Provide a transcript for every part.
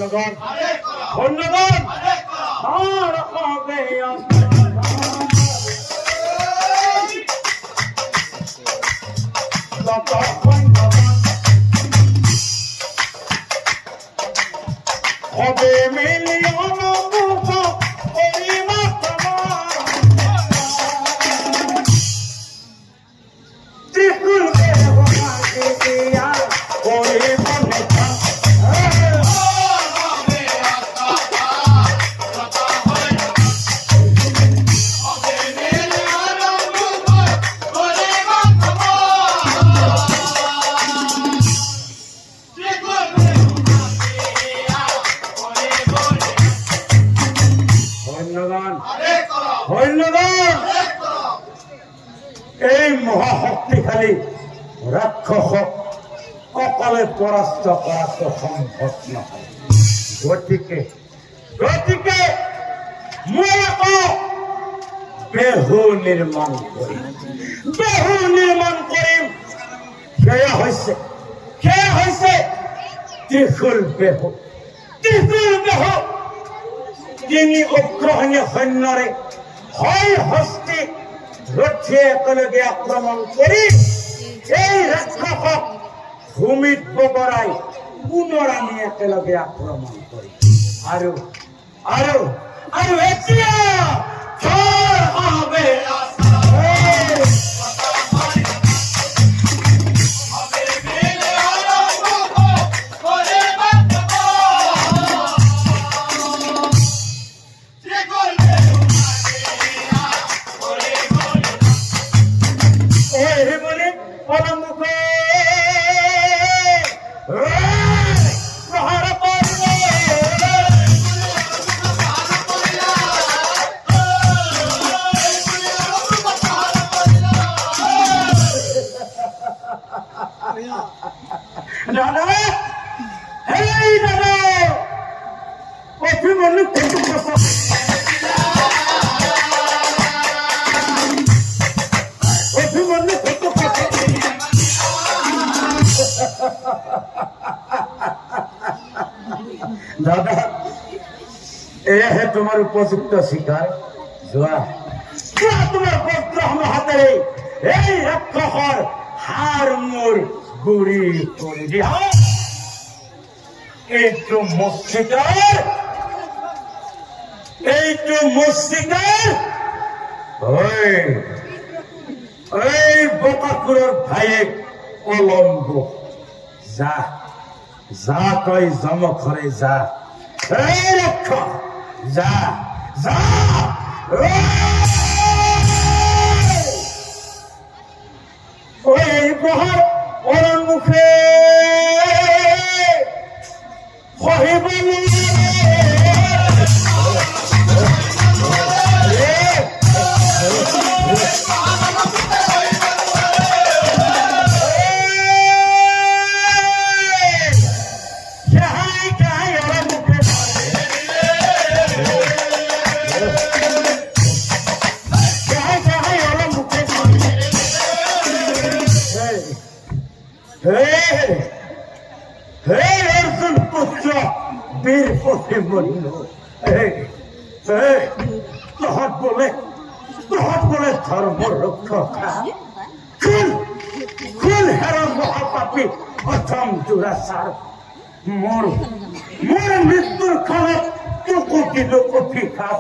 ধন্যবাদ ধন্যবাদ আৰ হবে হবে মিলিয়ন এই মহাশক্তিশালী ৰাক্ষসক অকলে পৰাস্ত কৰা তো সম্ভৱ নহয়। গতিকে মই আকৌ বেহু নিৰ্মাণ কৰিম সেয়া হৈছে ত্ৰিশূল বেহু। তিনি অগ্ৰহণী সৈন্যৰে হয় হস্তি ৰথে একেলগে আক্ৰমণ কৰি এই ৰাক্ষসক ভূমিত বগৰাই পুনৰ আমি একেলগে আক্ৰমণ কৰি আৰু আৰু আৰু এতিয়া হবে দাদা, এয়াহে তোমাৰ উপযুক্ত শিকাৰ। যোৱা তোমাৰ বজ্ৰহম হাতেৰে এই ৰাক্ষসৰ হাড় মোৰ গুৰি কৰি দিয়া। এইটো মুচিকাৰ এই বকাসুৰৰ ভায়েক অলম্ব। যা তই জমখৰে যা, এই ৰাক্ষস যা। এই প্ৰহাৰ অৰণ্মুখে সহিব অর্জুন পুত্র বীর প্রতিমন্য। তহত বলে ধর্ম রক্ষক খুন হের মহাপাপী প্রথম দুরাচার। মোর মৃত্যুর খনত তোকো দিল অভিশাপ।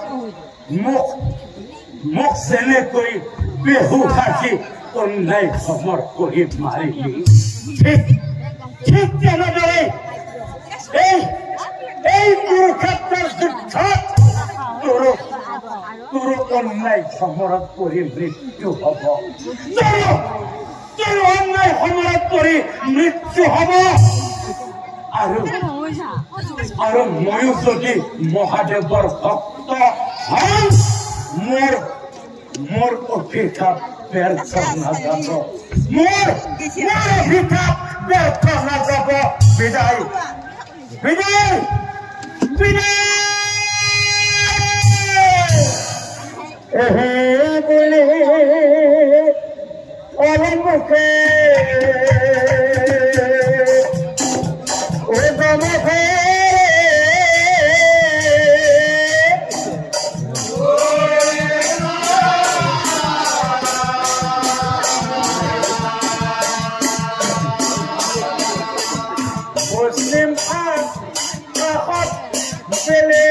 মোক যেনেকৈ বেহু সাজি অন্যায় সমর কৰি মাৰিলি, ঠিক তেনেদৰে এই কুৰুক্ষেত্ৰৰ যুদ্ধত তোৰ অন্যায় সমৰত পৰি মৃত্যু হব। তোৰ অন্যায় সমৰত পৰি মৃত্যু হব। আৰু ময়ো যদি মহাদেৱৰ ভক্ত হওঁ, মোৰ অভিশাপ ব্যৰ্থ নাযাব। মোৰ অভিশাপ ব্যৰ্থ নাযাব। বিদায় বিদায় বিদায় অৰমুখে ও ছেলে